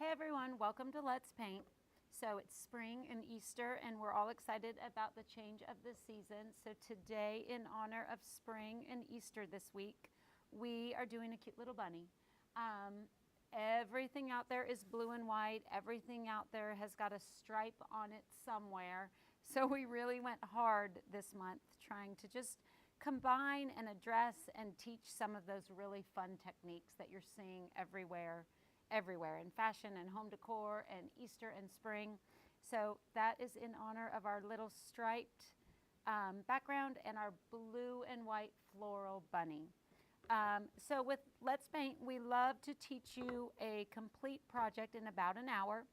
Hey everyone, welcome to Let's Paint. So it's spring and Easter and we're all excited about the change of the season. So today, in honor of spring and Easter this week, we are doing a cute little bunny. Everything out there is blue and white. Everything out there has got a stripe on it somewhere. So we really went hard this month trying to just combine and address and teach some of those really fun techniques that you're seeing everywhere in fashion and home decor and Easter and spring. So that is in honor of our little striped background and our blue and white floral bunny. So with Let's Paint, we love to teach you a complete project in about an hour.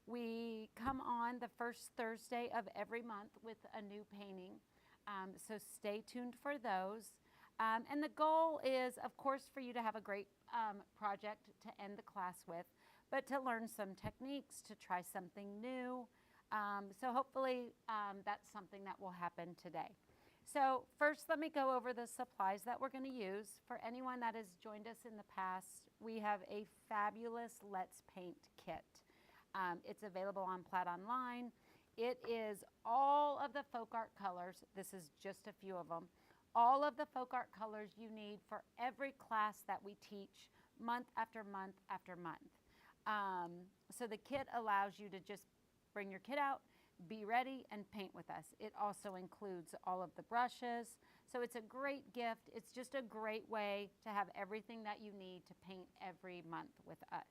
We come on the first Thursday of every month with a new painting. So stay tuned for those. And the goal is, of course, for you to have a great project to end the class with, but to learn some techniques, to try something new. So hopefully that's something that will happen today. So first, let me go over the supplies that we're going to use. For anyone that has joined us in the past, we have a fabulous Let's Paint kit. It's available on Plaid Online. It is all of the folk art colors. This is just a few of them. All of the folk art colors you need for every class that we teach month after month after month. So the kit allows you to just bring your kit out, be ready, and paint with us. It also includes all of the brushes. So it's a great gift. It's just a great way to have everything that you need to paint every month with us.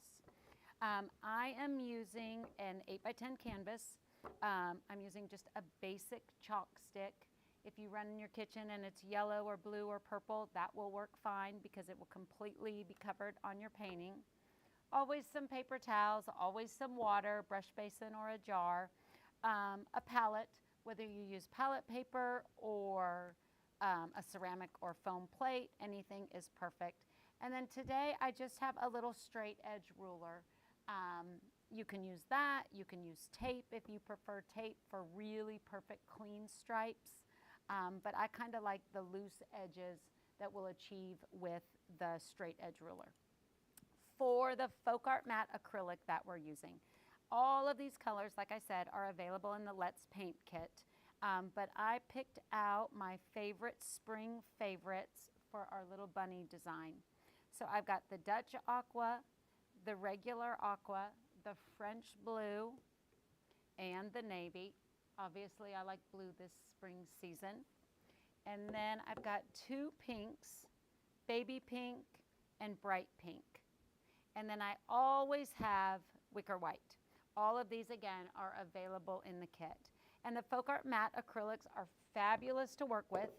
I am using an 8x10 canvas. I'm using just a basic chalk stick. If you run in your kitchen and it's yellow or blue or purple, that will work fine because it will completely be covered on your painting. Always some paper towels, always some water, brush basin or a jar, a palette, whether you use palette paper or a ceramic or foam plate, anything is perfect. And then today I just have a little straight edge ruler. You can use that. You can use tape if you prefer tape for really perfect clean stripes. But I kind of like the loose edges that we'll achieve with the straight edge ruler. For the folk art matte acrylic that we're using, all of these colors, like I said, are available in the Let's Paint kit. But I picked out my favorite spring favorites for our little bunny design. So I've got the Dutch aqua, the regular aqua, the French blue, and the navy. Obviously, I like blue this spring season. And then I've got two pinks, baby pink and bright pink. And then I always have wicker white. All of these, again, are available in the kit. And the folk art matte acrylics are fabulous to work with.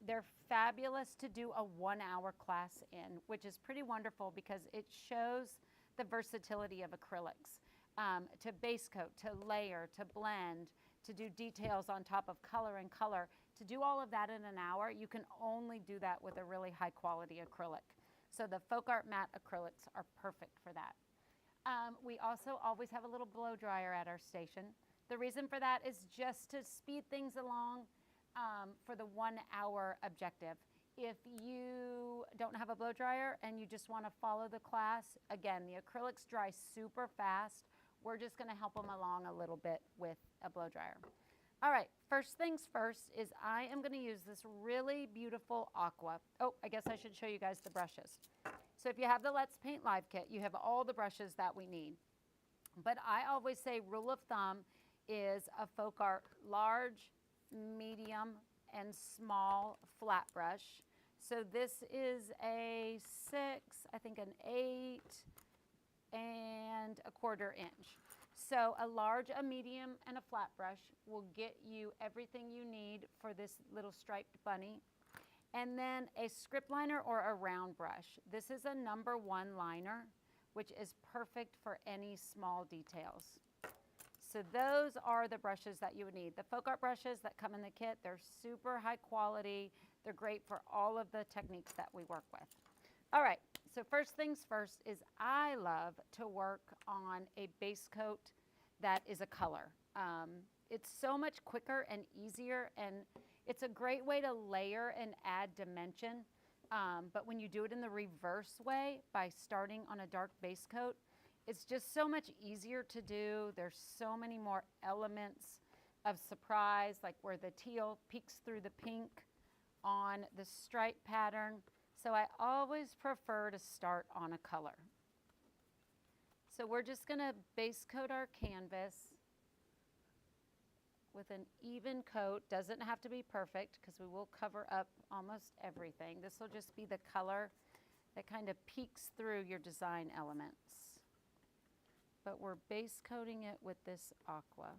They're fabulous to do a 1-hour class in, which is pretty wonderful because it shows the versatility of acrylics. To base coat, to layer, to blend, to do details on top of color and color. To do all of that in an hour, you can only do that with a really high quality acrylic. So the folk art matte acrylics are perfect for that. We also always have a little blow dryer at our station. The reason for that is just to speed things along for the 1-hour objective. If you don't have a blow dryer and you just want to follow the class, again, the acrylics dry super fast. We're just going to help them along a little bit with a blow dryer. All right, first things first is I am going to use this really beautiful aqua. Oh, I guess I should show you guys the brushes. So if you have the Let's Paint Live kit, you have all the brushes that we need. But I always say rule of thumb is a folk art large, medium, and small flat brush. So this is a 6, I think an 8, and a 1/4 inch. So a large, a medium, and a flat brush will get you everything you need for this little striped bunny. And then a script liner or a round brush. This is a number 1 liner, which is perfect for any small details. So those are the brushes that you would need. The folk art brushes that come in the kit, they're super high quality. They're great for all of the techniques that we work with. All right, so first things first is I love to work on a base coat that is a color. It's so much quicker and easier, and it's a great way to layer and add dimension. But when you do it in the reverse way, by starting on a dark base coat, It's just so much easier to do. There's so many more elements of surprise, like where the teal peeks through the pink on the stripe pattern. So I always prefer to start on a color. So we're just going to base coat our canvas with an even coat. Doesn't have to be perfect because we will cover up almost everything. This will just be the color that kind of peeks through your design elements. But we're base coating it with this aqua.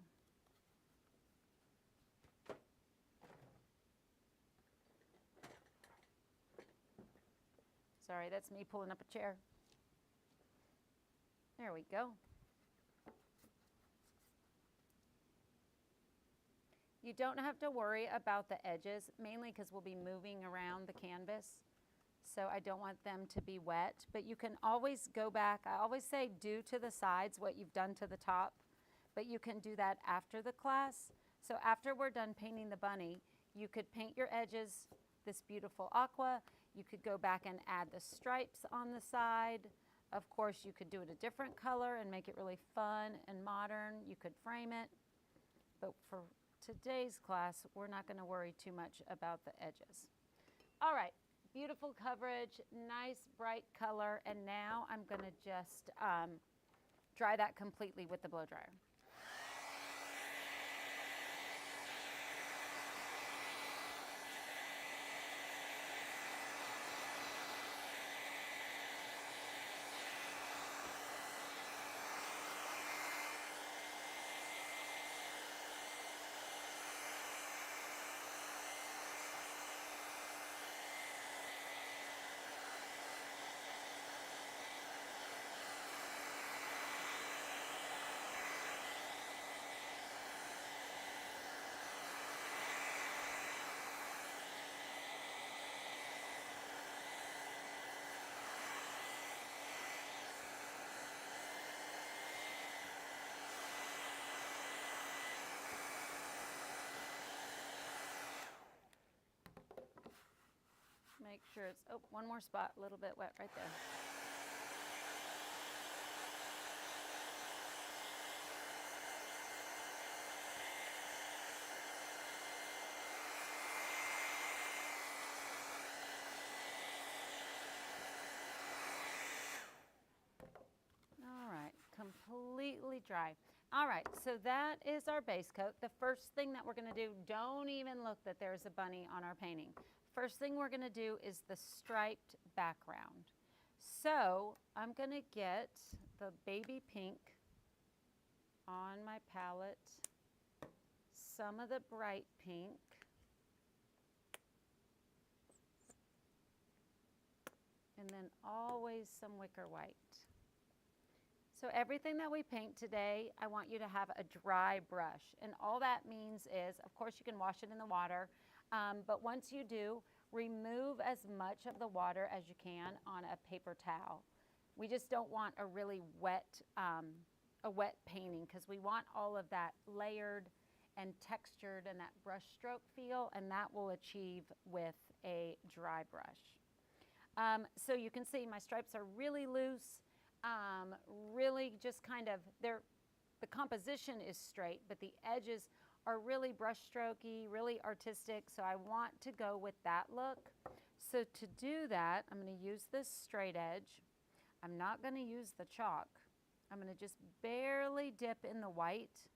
Sorry, that's me pulling up a chair. There we go. You don't have to worry about the edges, mainly because we'll be moving around the canvas. So I don't want them to be wet, but you can always go back. I always say do to the sides what you've done to the top, but you can do that after the class. So after we're done painting the bunny, you could paint your edges this beautiful aqua. You could go back and add the stripes on the side. Of course, you could do it a different color and make it really fun and modern. You could frame it, but for today's class, we're not going to worry too much about the edges. All right. Beautiful coverage, nice bright color, and now I'm going to just dry that completely with the blow dryer. Make sure it's, oh, one more spot, a little bit wet right there. All right, completely dry. All right, so that is our base coat. The first thing that we're going to do, don't even look that there's a bunny on our painting. First thing we're going to do is the striped background. So I'm going to get the baby pink on my palette, some of the bright pink, and then always some wicker white. So everything that we paint today, I want you to have a dry brush. And all that means is, of course, you can wash it in the water, but once you do, remove as much of the water as you can on a paper towel. We just don't want a really wet, painting because we want all of that layered and textured and that brush stroke feel, and that will achieve with a dry brush. So you can see my stripes are really loose. Really just kind of, the composition is straight, but the edges are really brush strokey, really artistic, so I want to go with that look. So to do that, I'm going to use this straight edge. I'm not going to use the chalk. I'm going to just barely dip in the white.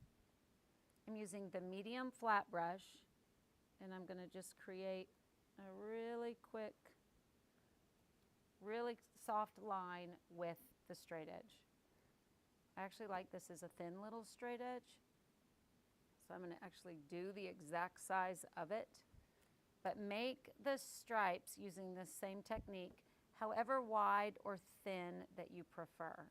I'm using the medium flat brush, and I'm going to just create a really quick, really soft line with the straight edge. I actually like this as a thin little straight edge. So I'm going to actually do the exact size of it, but make the stripes using this same technique, however wide or thin that you prefer.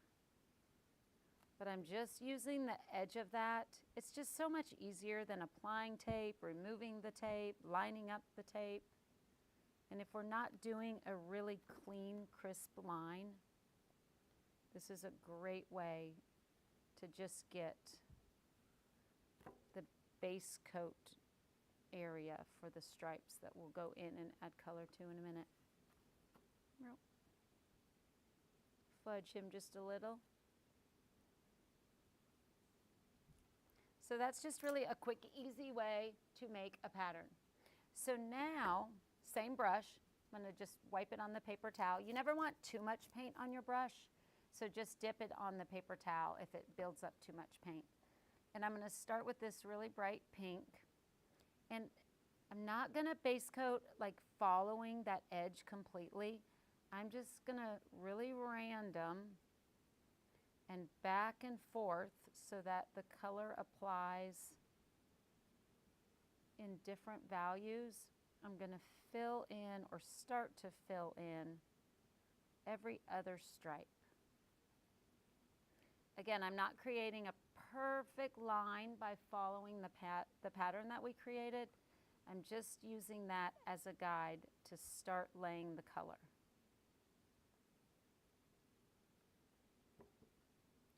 But I'm just using the edge of that. It's just so much easier than applying tape, removing the tape, lining up the tape. And if we're not doing a really clean, crisp line, this is a great way to just get the base coat area for the stripes that we'll go in and add color to in a minute. Fudge him just a little. So that's just really a quick, easy way to make a pattern. So now, same brush, I'm going to just wipe it on the paper towel. You never want too much paint on your brush, so just dip it on the paper towel if it builds up too much paint. And I'm going to start with this really bright pink. And I'm not going to base coat like following that edge completely. I'm just going to really random and back and forth so that the color applies in different values. I'm going to fill in or start to fill in every other stripe. Again, I'm not creating a perfect line by following the pattern that we created. I'm just using that as a guide to start laying the color.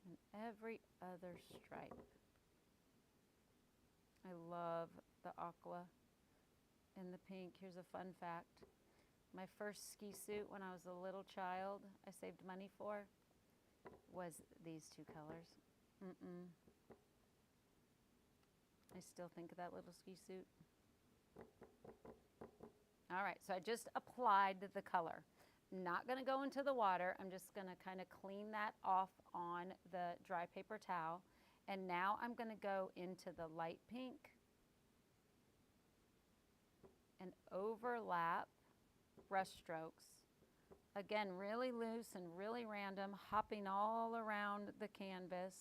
And every other stripe. I love the aqua and the pink. Here's a fun fact. My first ski suit when I was a little child, I saved money for, was these two colors. I still think of that little ski suit. All right, so I just applied the color. Not going to go into the water. I'm just going to kind of clean that off on the dry paper towel. And now I'm going to go into the light pink and overlap brush strokes. Again, really loose and really random, hopping all around the canvas,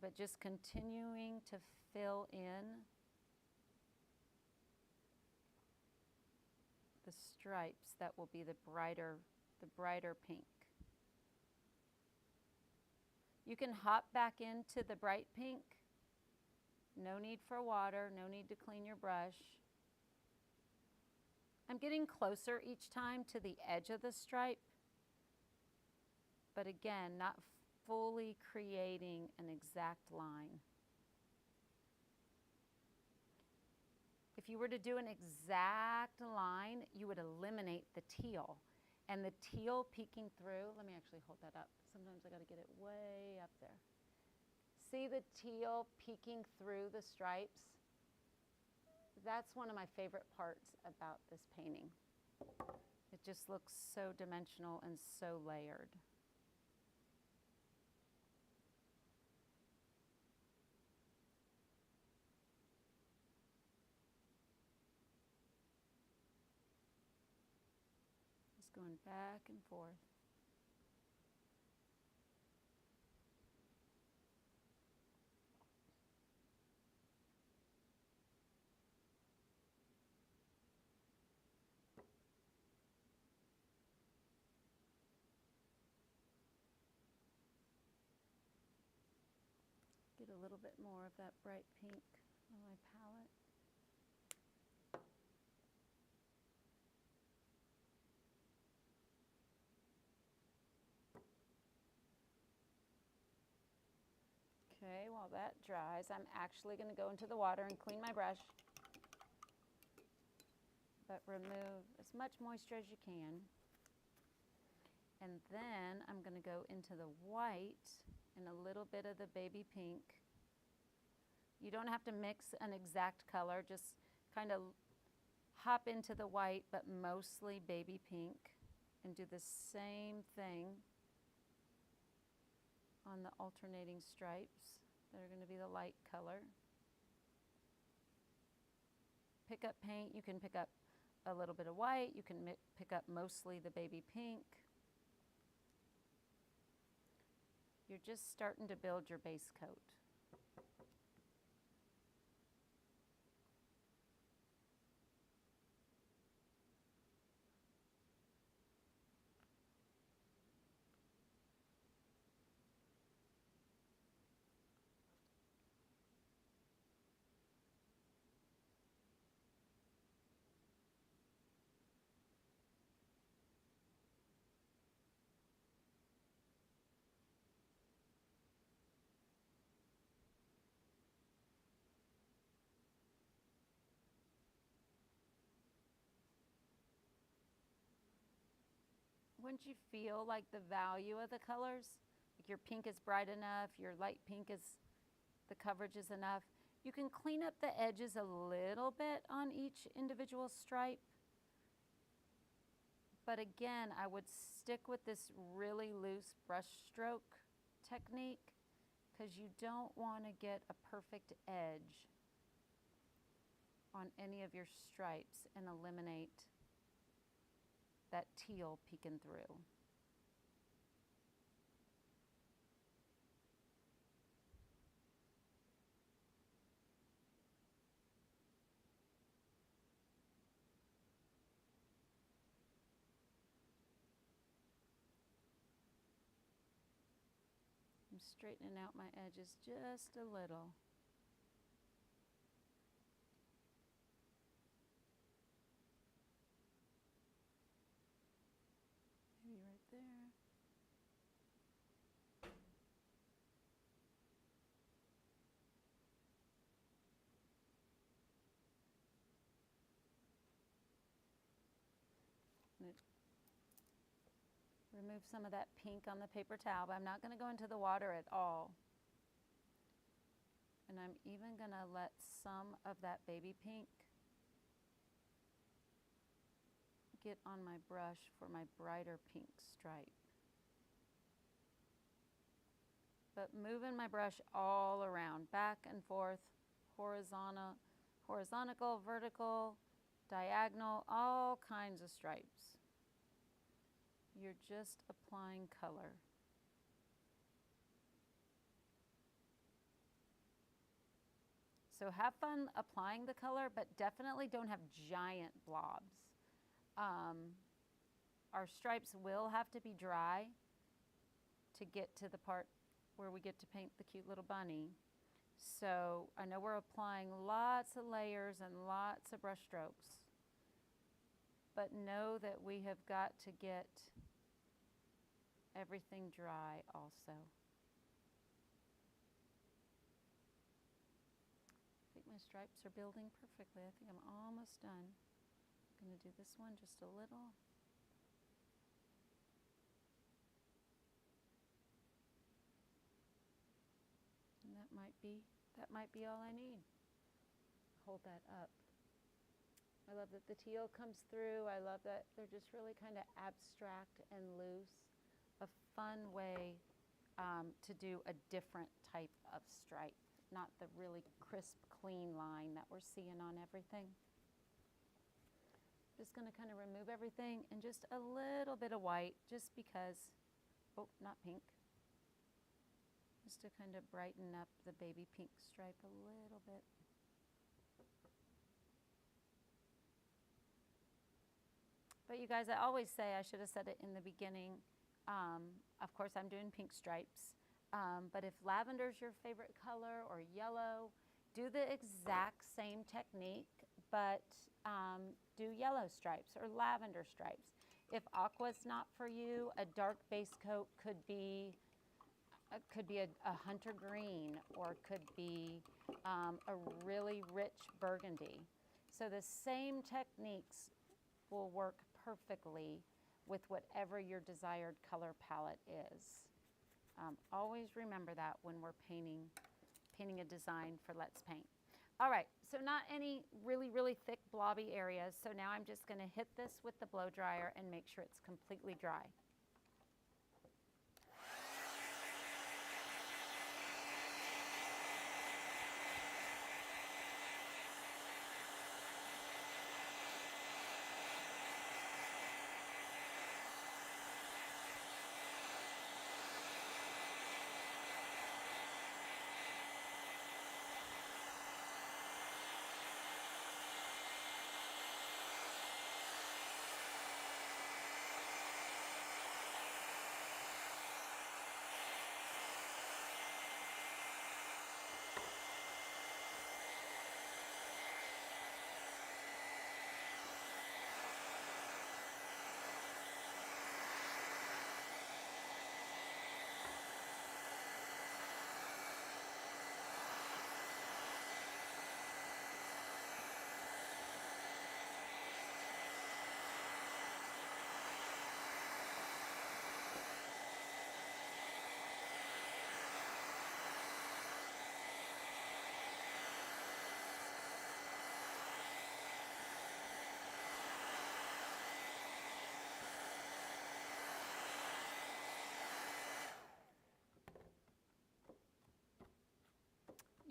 but just continuing to fill in the stripes that will be the brighter pink. You can hop back into the bright pink. No need for water, no need to clean your brush. I'm getting closer each time to the edge of the stripe, but again, not fully creating an exact line. If you were to do an exact line, you would eliminate the teal. And the teal peeking through, let me actually hold that up. Sometimes I gotta get it way up there. See the teal peeking through the stripes? That's one of my favorite parts about this painting. It just looks so dimensional and so layered. Just going back and forth. Get a little bit more of that bright pink on my palette. Okay, while that dries, I'm actually going to go into the water and clean my brush, but remove as much moisture as you can. And then I'm going to go into the white and a little bit of the baby pink. You don't have to mix an exact color, just kind of hop into the white, but mostly baby pink, and do the same thing on the alternating stripes that are going to be the light color. Pick up paint. You can pick up a little bit of white. You can pick up mostly the baby pink. You're just starting to build your base coat. Once you feel like the value of the colors, like your pink is bright enough, your light pink is the coverage is enough. You can clean up the edges a little bit on each individual stripe. But again, I would stick with this really loose brush stroke technique because you don't want to get a perfect edge on any of your stripes and eliminate that teal peeking through. I'm straightening out my edges just a little. Maybe right there. Remove some of that pink on the paper towel, but I'm not going to go into the water at all. And I'm even going to let some of that baby pink get on my brush for my brighter pink stripe. But moving my brush all around, back and forth, horizontal, vertical, diagonal, all kinds of stripes. You're just applying color. So have fun applying the color, but definitely don't have giant blobs. Our stripes will have to be dry to get to the part where we get to paint the cute little bunny. So I know we're applying lots of layers and lots of brush strokes, but know that we have got to get everything dry also. I think my stripes are building perfectly. I think I'm almost done. I'm going to do this one just a little. And that might be all I need. Hold that up. I love that the teal comes through. I love that they're just really kind of abstract and loose. A fun way to do a different type of stripe, not the really crisp, clean line that we're seeing on everything. Just going to kind of remove everything and just a little bit of white, just because, oh, not pink, just to kind of brighten up the baby pink stripe a little bit. But you guys, I always say, I should have said it in the beginning, of course I'm doing pink stripes, but if lavender is your favorite color or yellow, do the exact same technique, but do yellow stripes or lavender stripes. If aqua is not for you, a dark base coat could be a hunter green, or could be a really rich burgundy. So the same techniques will work perfectly with whatever your desired color palette is. Always remember that when we're painting a design for Let's Paint. All right, so not any really, really thick blobby areas. So now I'm just going to hit this with the blow dryer and make sure it's completely dry.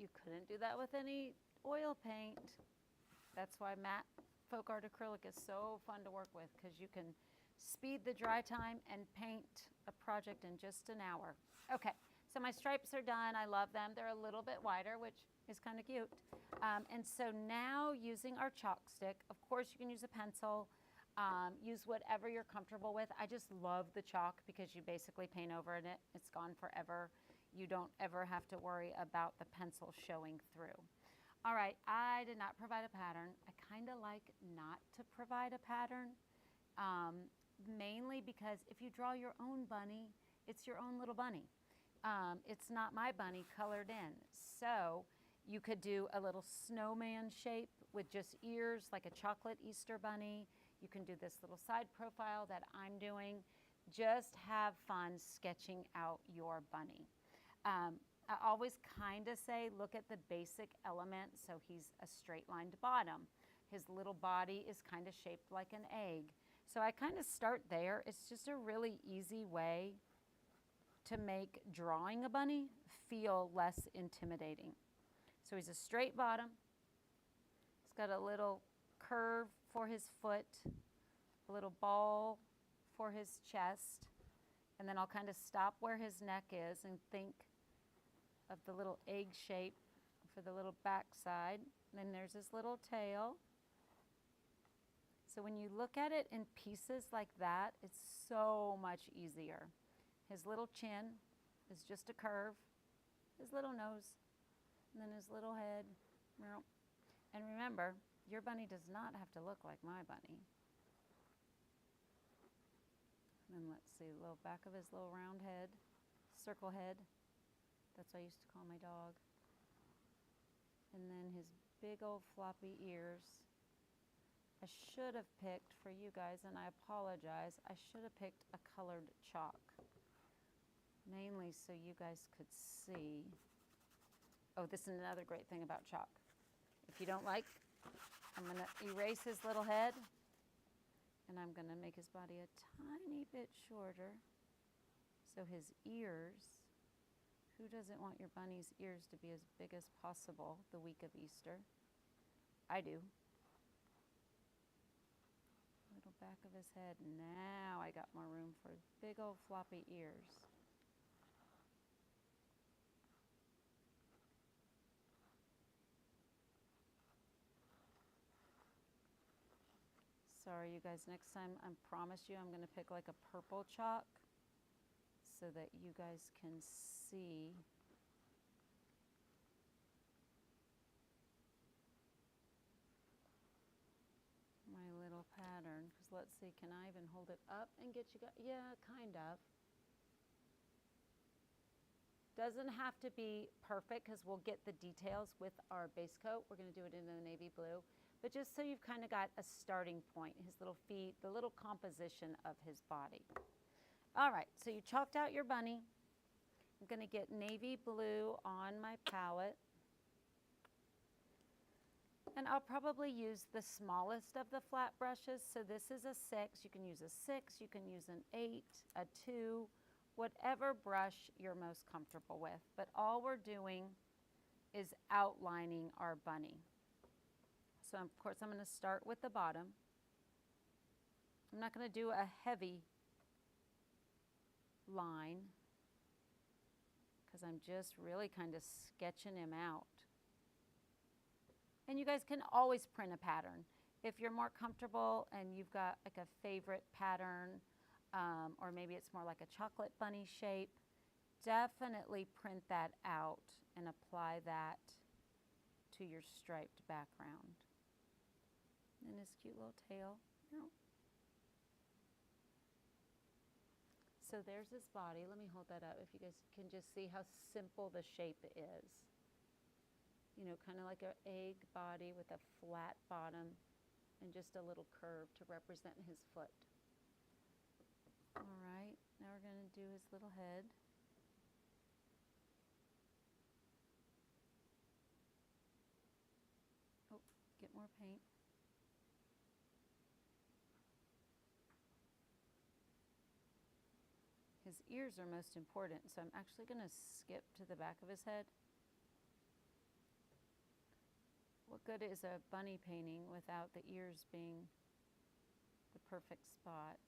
You couldn't do that with any oil paint. That's why matte folk art acrylic is so fun to work with, because you can speed the dry time and paint a project in just an hour. Okay, so my stripes are done. I love them. They're a little bit wider, which is kind of cute. And so now, using our chalk stick, of course you can use a pencil, use whatever you're comfortable with. I just love the chalk because you basically paint over it. It's gone forever. You don't ever have to worry about the pencil showing through. All right, I did not provide a pattern. I kind of like not to provide a pattern, mainly because if you draw your own bunny, it's your own little bunny. It's not my bunny colored in. So you could do a little snowman shape with just ears, like a chocolate Easter bunny. You can do this little side profile that I'm doing. Just have fun sketching out your bunny. I always kind of say, look at the basic element. So he's a straight lined bottom. His little body is kind of shaped like an egg. So I kind of start there. It's just a really easy way to make drawing a bunny feel less intimidating. So he's a straight bottom. He's got a little curve for his foot, a little ball for his chest, and then I'll kind of stop where his neck is and think of the little egg shape for the little back side. And then there's his little tail. So when you look at it in pieces like that, it's so much easier. His little chin is just a curve, his little nose, and then his little head. And remember, your bunny does not have to look like my bunny. And then let's see, the little back of his little round head, circle head. That's what I used to call my dog. And then his big old floppy ears. I should have picked, for you guys, and I apologize, I should have picked a colored chalk. Mainly so you guys could see. Oh, this is another great thing about chalk. If you don't like, I'm going to erase his little head, and I'm going to make his body a tiny bit shorter. So his ears, who doesn't want your bunny's ears to be as big as possible the week of Easter? I do. Little back of his head. Now I got more room for his big old floppy ears. Sorry, you guys, next time I promise you I'm going to pick like a purple chalk so that you guys can see. My little pattern, because let's see, can I even hold it up and get you guys? Yeah, kind of. Doesn't have to be perfect because we'll get the details with our base coat. We're going to do it in the navy blue. But just so you've kind of got a starting point, his little feet, the little composition of his body. All right, so you chalked out your bunny. I'm going to get navy blue on my palette. And I'll probably use the smallest of the flat brushes. So this is a 6. You can use a 6, you can use an 8, a 2, whatever brush you're most comfortable with. But all we're doing is outlining our bunny. So of course I'm going to start with the bottom. I'm not going to do a heavy line because I'm just really kind of sketching him out. And you guys can always print a pattern. If you're more comfortable and you've got like a favorite pattern, or maybe it's more like a chocolate bunny shape, definitely print that out and apply that to your striped background. And his cute little tail. So there's his body. Let me hold that up if you guys can just see how simple the shape is. You know, kind of like an egg body with a flat bottom and just a little curve to represent his foot. All right, now we're going to do his little head. Oh, get more paint. His ears are most important, so I'm actually going to skip to the back of his head. good is a bunny painting without the ears being the perfect spot?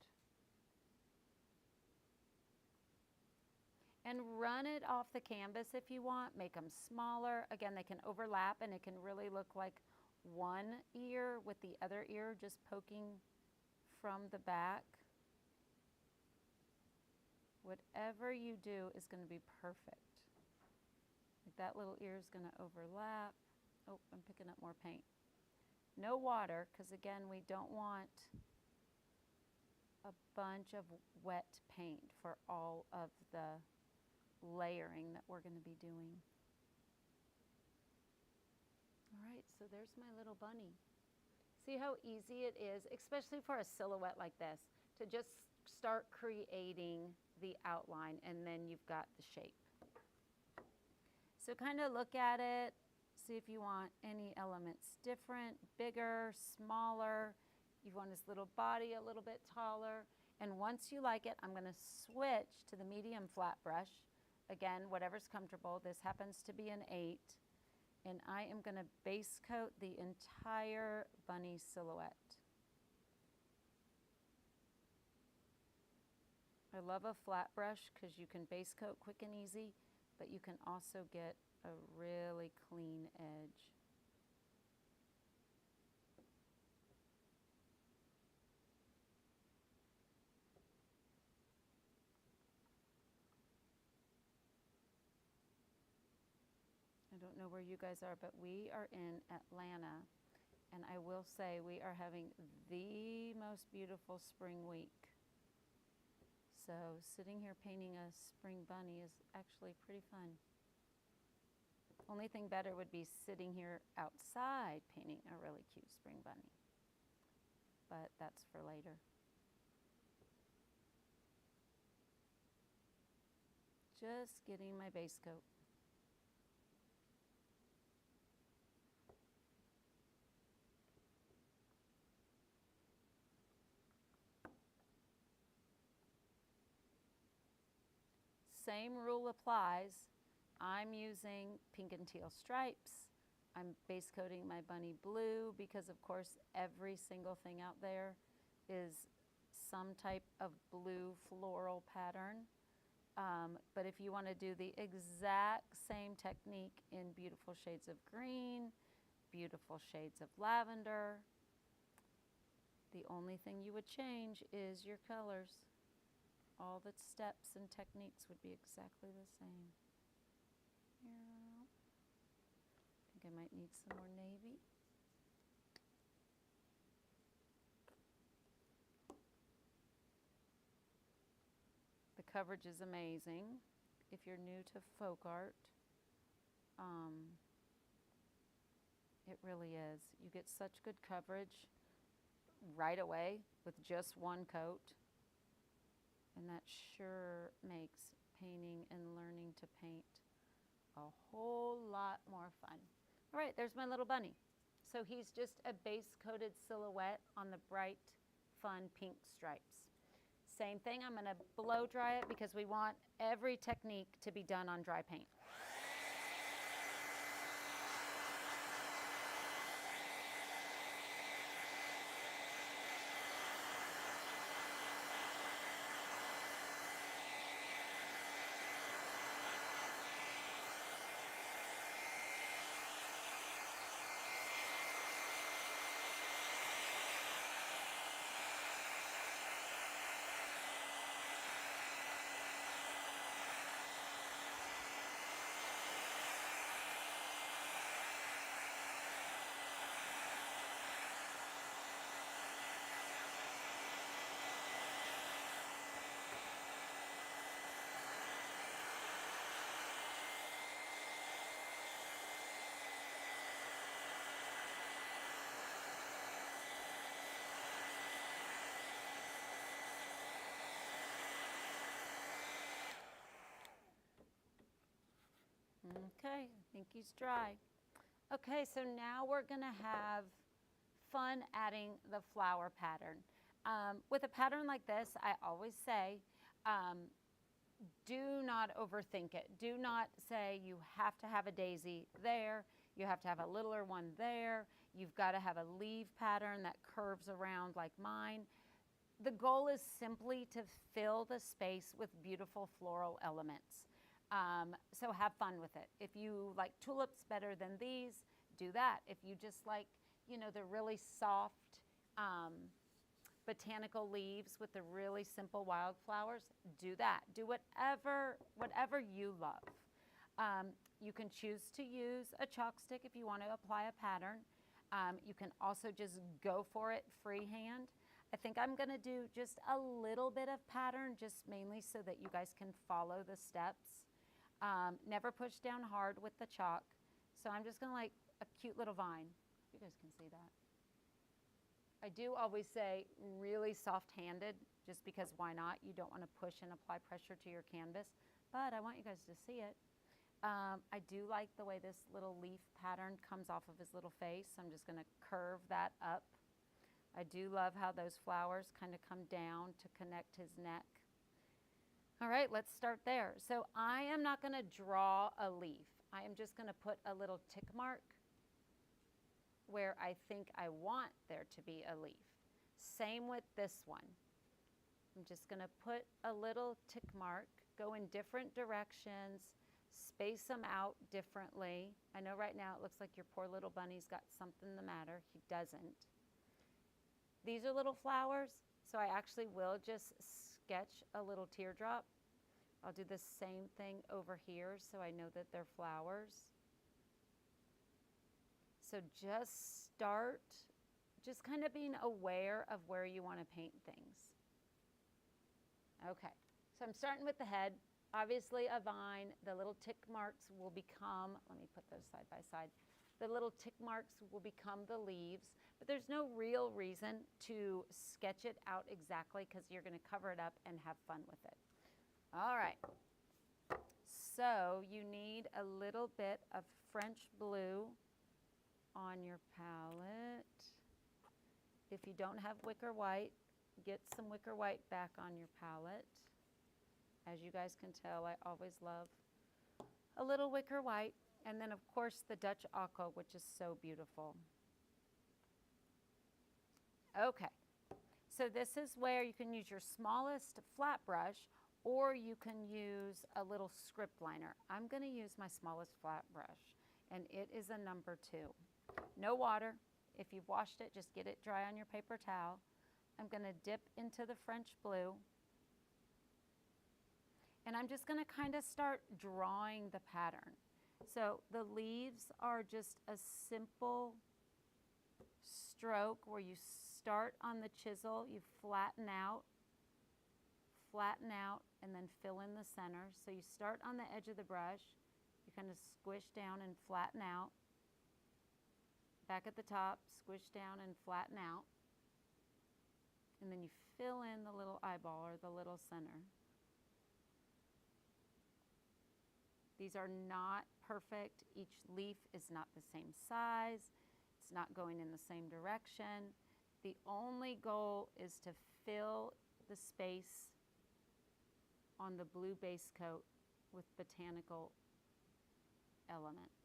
And run it off the canvas if you want. Make them smaller. Again, they can overlap and it can really look like one ear with the other ear just poking from the back. Whatever you do is going to be perfect. Like that little ear is going to overlap. Oh, I'm picking up more paint. No water, because again, we don't want a bunch of wet paint for all of the layering that we're going to be doing. All right, so there's my little bunny. See how easy it is, especially for a silhouette like this, to just start creating the outline and then you've got the shape. So kind of look at it, see if you want any elements different, bigger, smaller. You want his little body a little bit taller. And once you like it, I'm going to switch to the medium flat brush. Again, whatever's comfortable. This happens to be an 8. And I am going to base coat the entire bunny silhouette. I love a flat brush because you can base coat quick and easy, but you can also get a really clean edge. I don't know where you guys are, but we are in Atlanta, and I will say we are having the most beautiful spring week. So sitting here painting a spring bunny is actually pretty fun. Only thing better would be sitting here outside painting a really cute spring bunny. But that's for later. Just getting my base coat. Same rule applies. I'm using pink and teal stripes. I'm base coating my bunny blue because of course every single thing out there is some type of blue floral pattern. But if you want to do the exact same technique in beautiful shades of green, beautiful shades of lavender, the only thing you would change is your colors. All the steps and techniques would be exactly the same. Here. I think I might need some more navy. The coverage is amazing if you're new to folk art. It really is. You get such good coverage right away with just one coat. And that sure makes painting and learning to paint a whole lot more fun. All right, there's my little bunny. So he's just a base coated silhouette on the bright, fun pink stripes. Same thing, I'm gonna blow dry it because we want every technique to be done on dry paint. Okay, I think he's dry. Okay, so now we're gonna have fun adding the flower pattern. With a pattern like this, I always say, do not overthink it. Do not say you have to have a daisy there, You have to have a littler one there. You've got to have a leaf pattern that curves around like mine. The goal is simply to fill the space with beautiful floral elements. So have fun with it. If you like tulips better than these, do that. If you just like, you know, the really soft botanical leaves with the really simple wildflowers, do that. Do whatever you love. You can choose to use a chalk stick if you want to apply a pattern. You can also just go for it freehand. I think I'm going to do just a little bit of pattern, just mainly so that you guys can follow the steps. Never push down hard with the chalk. So I'm just going to like a cute little vine. You guys can see that. I do always say really soft-handed, just because why not? You don't want to push and apply pressure to your canvas, but I want you guys to see it. I do like the way this little leaf pattern comes off of his little face. I'm just going to curve that up. I do love how those flowers kind of come down to connect his neck. All right, let's start there. So I am not going to draw a leaf. I am just going to put a little tick mark where I think I want there to be a leaf. Same with this one. I'm just going to put a little tick mark, go in different directions, space them out differently. I know right now it looks like your poor little bunny's got something the matter. He doesn't. These are little flowers, so I actually will just sketch a little teardrop. I'll do the same thing over here so I know that they're flowers. So just start, just kind of being aware of where you want to paint things. Okay, so I'm starting with the head. Obviously a vine, the little tick marks will become, let me put those side by side. The little tick marks will become the leaves, but there's no real reason to sketch it out exactly because you're going to cover it up and have fun with it. All right, so you need a little bit of French blue on your palette. If you don't have wicker white, get some wicker white back on your palette. As you guys can tell, I always love a little wicker white. And then, of course, the Dutch ochre, which is so beautiful. Okay, so this is where you can use your smallest flat brush, or you can use a little script liner. I'm going to use my smallest flat brush, and it is a number 2. No water. If you've washed it, just get it dry on your paper towel. I'm going to dip into the French blue. And I'm just going to kind of start drawing the pattern. So the leaves are just a simple stroke where you start on the chisel, you flatten out, and then fill in the center. So you start on the edge of the brush, you kind of squish down and flatten out. Back at the top, squish down and flatten out. And then you fill in the little eyeball or the little center. These are not perfect. Each leaf is not the same size. It's not going in the same direction. The only goal is to fill the space on the blue base coat with botanical elements.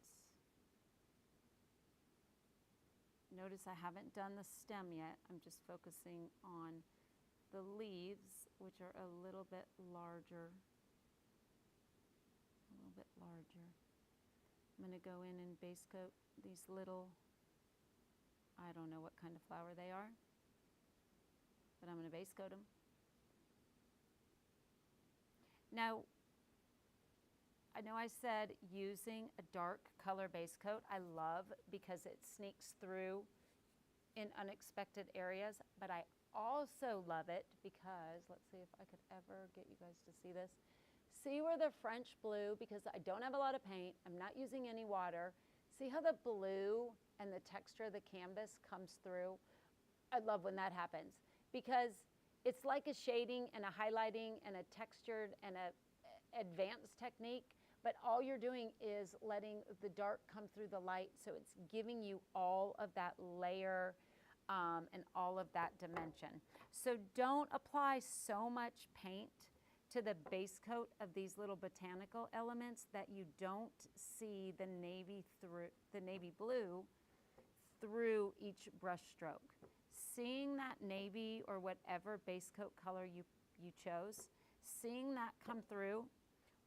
Notice I haven't done the stem yet. I'm just focusing on the leaves, which are a little bit larger. I'm going to go in and base coat these little, I don't know what kind of flower they are, but I'm going to base coat them. Now, I know I said using a dark color base coat I love because it sneaks through in unexpected areas, but I also love it because, let's see if I could ever get you guys to see this. See where the French blue, because I don't have a lot of paint, I'm not using any water. See how the blue and the texture of the canvas comes through? I love when that happens because it's like a shading and a highlighting and a textured and a advanced technique, but all you're doing is letting the dark come through the light, so it's giving you all of that layer and all of that dimension. So don't apply so much paint to the base coat of these little botanical elements that you don't see the navy blue through each brush stroke. Seeing that navy or whatever base coat color you chose, seeing that come through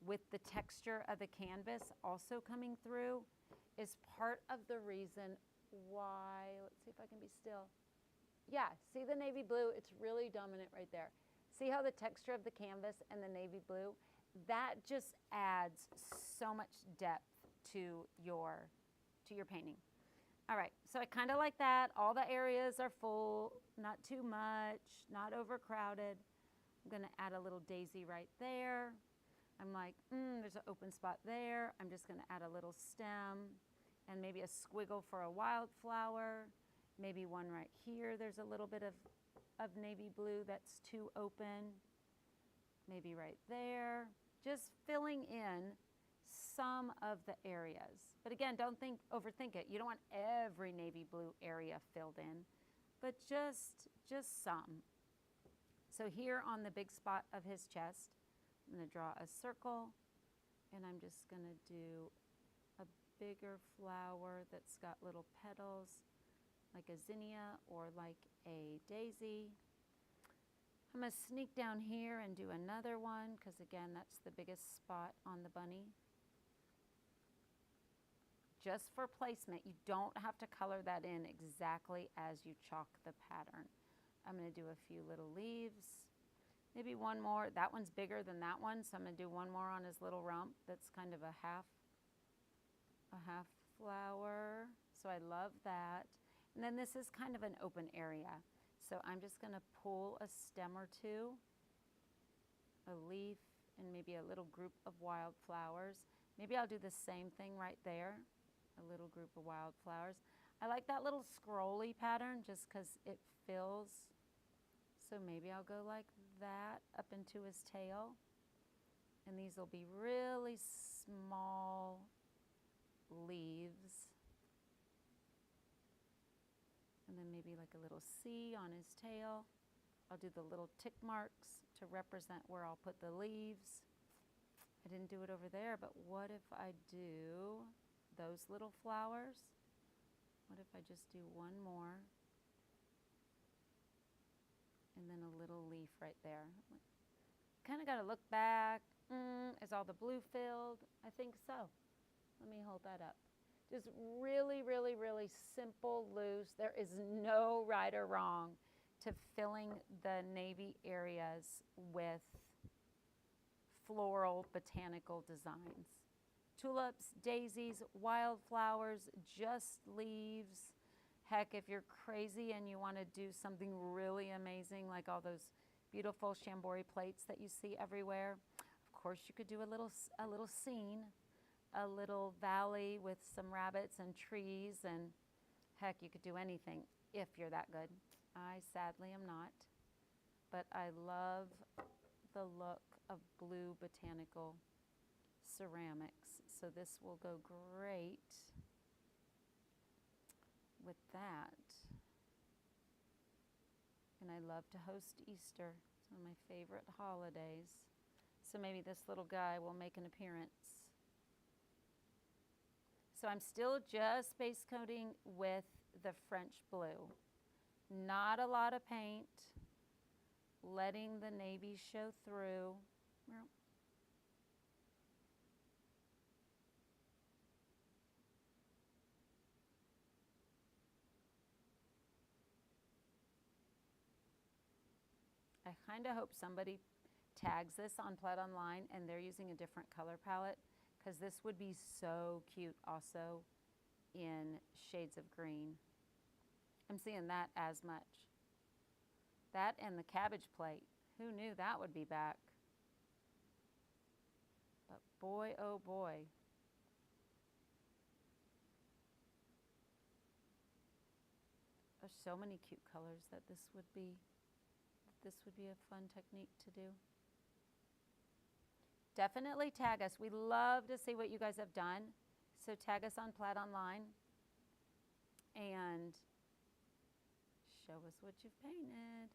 with the texture of the canvas also coming through is part of the reason why, let's see if I can be still. Yeah, see the navy blue? It's really dominant right there. See how the texture of the canvas and the navy blue, that just adds so much depth to your painting. All right, so I kind of like that. All the areas are full, not too much, not overcrowded. I'm gonna add a little daisy right there. I'm like, there's an open spot there. I'm just gonna add a little stem and maybe a squiggle for a wildflower. Maybe one right here, there's a little bit of navy blue that's too open. Maybe right there. Just filling in some of the areas. But again, don't overthink it. You don't want every navy blue area filled in, but just some. So here on the big spot of his chest, I'm going to draw a circle, and I'm just going to do a bigger flower that's got little petals, like a zinnia or like a daisy. I'm going to sneak down here and do another one, because again, that's the biggest spot on the bunny. Just for placement, you don't have to color that in exactly as you chalk the pattern. I'm going to do a few little leaves, maybe one more. That one's bigger than that one, so I'm going to do one more on his little rump. That's kind of a half flower, so I love that. And then this is kind of an open area, so I'm just going to pull a stem or two, a leaf, and maybe a little group of wildflowers. Maybe I'll do the same thing right there. A little group of wildflowers. I like that little scrolly pattern just because it fills. So maybe I'll go like that up into his tail. And these will be really small leaves. And then maybe like a little C on his tail. I'll do the little tick marks to represent where I'll put the leaves. I didn't do it over there, but what if I do those little flowers? What if I just do one more? And then a little leaf right there. Kind of got to look back. Is all the blue filled? I think so. Let me hold that up. Just really, really, really simple, loose. There is no right or wrong to filling the navy areas with floral botanical designs. Tulips, daisies, wildflowers, just leaves. Heck, if you're crazy and you want to do something really amazing, like all those beautiful Chambord plates that you see everywhere, of course you could do a little scene, a little valley with some rabbits and trees, and heck, you could do anything if you're that good. I sadly am not, but I love the look of blue botanical ceramics. So this will go great with that. And I love to host Easter. It's one of my favorite holidays. So maybe this little guy will make an appearance. So I'm still just base coating with the French blue. Not a lot of paint. Letting the navy show through. I kind of hope somebody tags this on Plaid Online and they're using a different color palette, because this would be so cute also in shades of green. I'm seeing that as much. That and the cabbage plate. Who knew that would be back? But boy, oh boy. There's so many cute colors that this would be a fun technique to do. Definitely tag us. We love to see what you guys have done. So tag us on Plaid Online and show us what you've painted.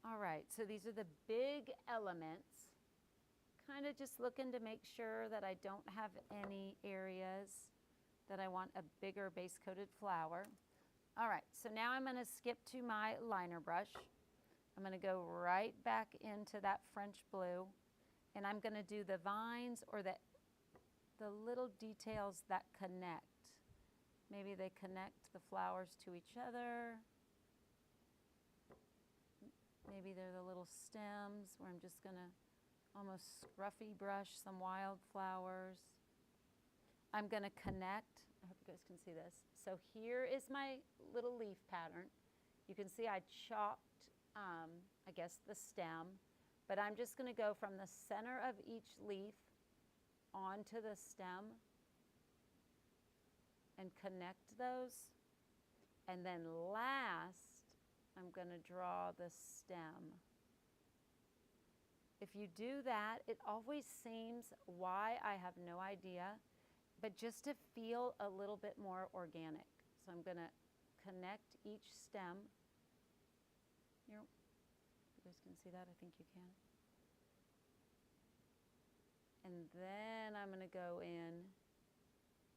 All right, so these are the big elements. Kind of just looking to make sure that I don't have any areas that I want a bigger base coated flower. All right, so now I'm going to skip to my liner brush. I'm going to go right back into that French blue, and I'm going to do the vines or the little details that connect. Maybe they connect the flowers to each other. Maybe they're the little stems where I'm just going to almost scruffy brush some wildflowers. I'm going to connect. I hope you guys can see this. So here is my little leaf pattern. You can see I chopped, I guess, the stem, but I'm just going to go from the center of each leaf onto the stem and connect those. And then last, I'm going to draw the stem. If you do that, it always seems, why, I have no idea, but just to feel a little bit more organic. So I'm going to connect each stem. You guys can see that? I think you can. And then I'm going to go in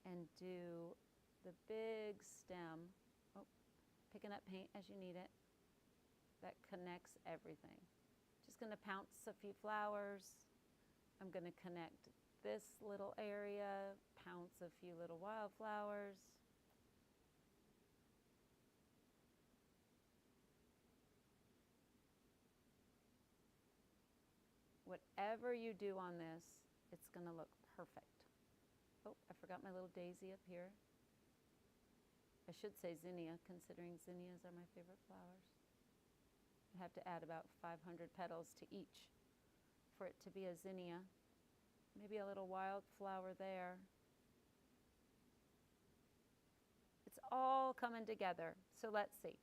and do the big stem. Oh, picking up paint as you need it. That connects everything. Just going to pounce a few flowers. I'm going to connect this little area, pounce a few little wildflowers. Whatever you do on this, it's going to look perfect. Oh, I forgot my little daisy up here. I should say zinnia, considering zinnias are my favorite flowers. I have to add about 500 petals to each for it to be a zinnia. Maybe a little wildflower there. It's all coming together. So let's see.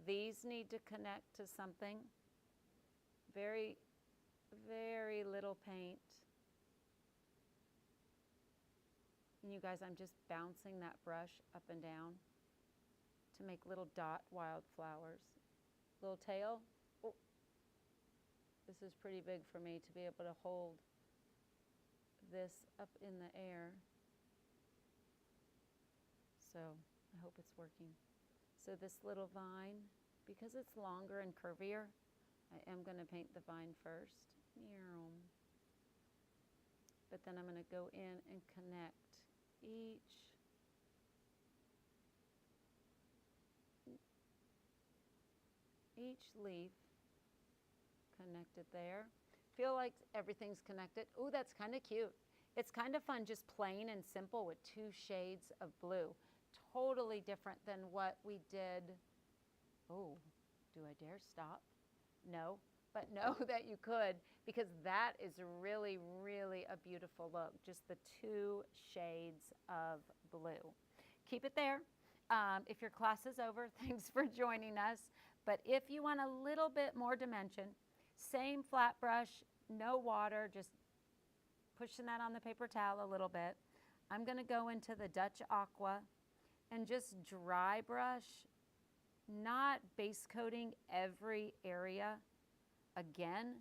These need to connect to something. Very, very little paint. And you guys, I'm just bouncing that brush up and down to make little dot wildflowers. Little tail. Oh, this is pretty big for me to be able to hold this up in the air. So I hope it's working. So this little vine, because it's longer and curvier, I am going to paint the vine first. But then I'm going to go in and connect each leaf. Connected there. Feel like everything's connected. Oh, that's kind of cute. It's kind of fun just plain and simple with 2 shades of blue. Totally different than what we did. Oh, do I dare stop? No, but know that you could, because that is really, really a beautiful look. Just the 2 shades of blue. Keep it there. If your class is over, thanks for joining us. But if you want a little bit more dimension, same flat brush, no water, just pushing that on the paper towel a little bit. I'm going to go into the Dutch Aqua and just dry brush, not base coating every area again,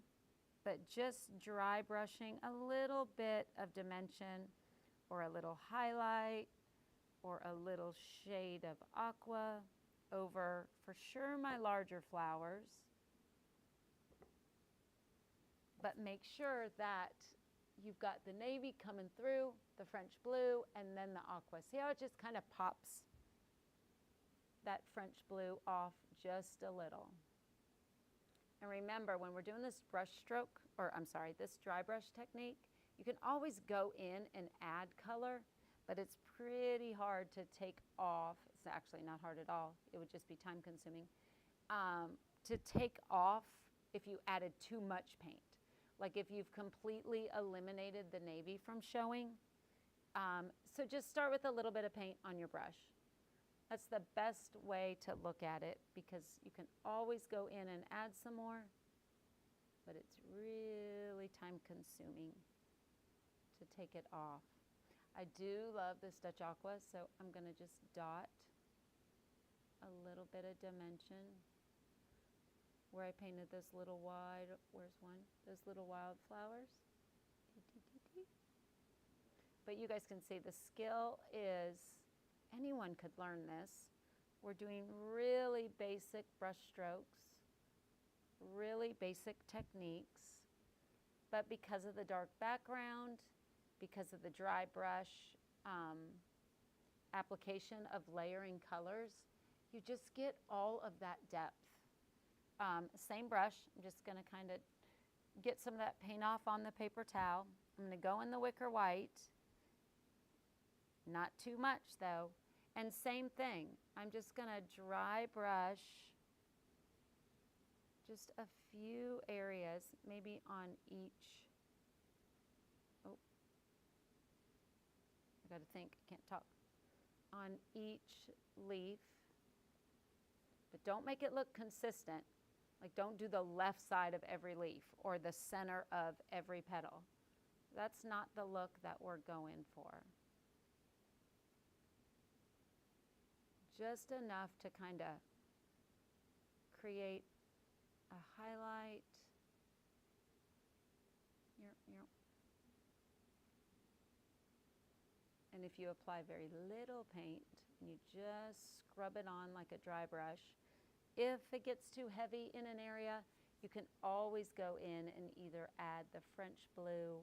but just dry brushing a little bit of dimension or a little highlight or a little shade of aqua over, for sure, my larger flowers. But make sure that you've got the navy coming through, the French blue, and then the aqua. See how it just kind of pops that French blue off just a little. And remember, when we're doing this brush stroke, or I'm sorry, this dry brush technique, you can always go in and add color, but it's pretty hard to take off. It's actually not hard at all. It would just be time consuming. To take off if you added too much paint. Like if you've completely eliminated the navy from showing. So just start with a little bit of paint on your brush. That's the best way to look at it, because you can always go in and add some more, but it's really time consuming to take it off. I do love this Dutch Aqua, so I'm going to just dot a little bit of dimension where I painted those little where's one? Those little wildflowers. But you guys can see the skill is, anyone could learn this. We're doing really basic brush strokes, really basic techniques, but because of the dark background, because of the dry brush application of layering colors, you just get all of that depth. Same brush, I'm just gonna kind of get some of that paint off on the paper towel. I'm gonna go in the wicker white, not too much though. And same thing, I'm just gonna dry brush just a few areas, maybe on each. Oh, I gotta think, I can't talk. On each leaf, but don't make it look consistent. Like, don't do the left side of every leaf or the center of every petal. That's not the look that we're going for. Just enough to kind of create a highlight. And if you apply very little paint, and you just scrub it on like a dry brush, if it gets too heavy in an area, you can always go in and either add the French blue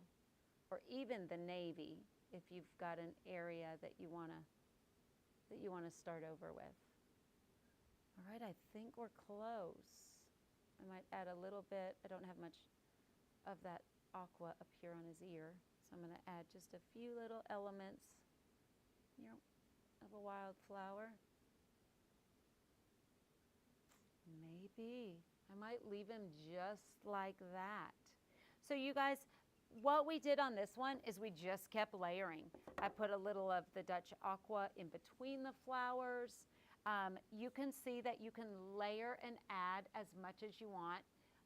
or even the navy if you've got an area that you want to start over with. All right, I think we're close. I might add a little bit. I don't have much of that aqua up here on his ear, so I'm going to add just a few little elements of a wildflower. Maybe I might leave him just like that. So you guys, what we did on this one is we just kept layering. I put a little of the Dutch aqua in between the flowers. You can see that you can layer and add as much as you want.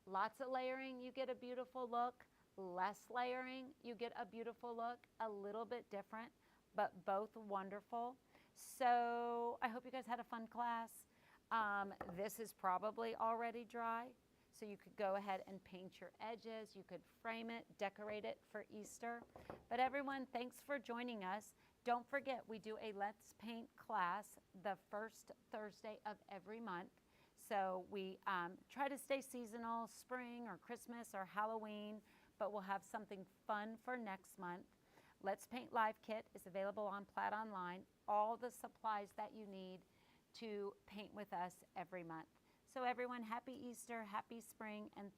Lots of layering, you get a beautiful look. Less layering, you get a beautiful look. A little bit different, but both wonderful. So I hope you guys had a fun class. This is probably already dry, so you could go ahead and paint your edges. You could frame it, decorate it for Easter. But everyone, thanks for joining us. Don't forget, we do a Let's Paint class the first Thursday of every month. So we try to stay seasonal, spring or Christmas or Halloween, but we'll have something fun for next month. Let's Paint Live Kit is available on Plaid Online. All the supplies that you need to paint with us every month. So everyone, happy Easter, happy spring, and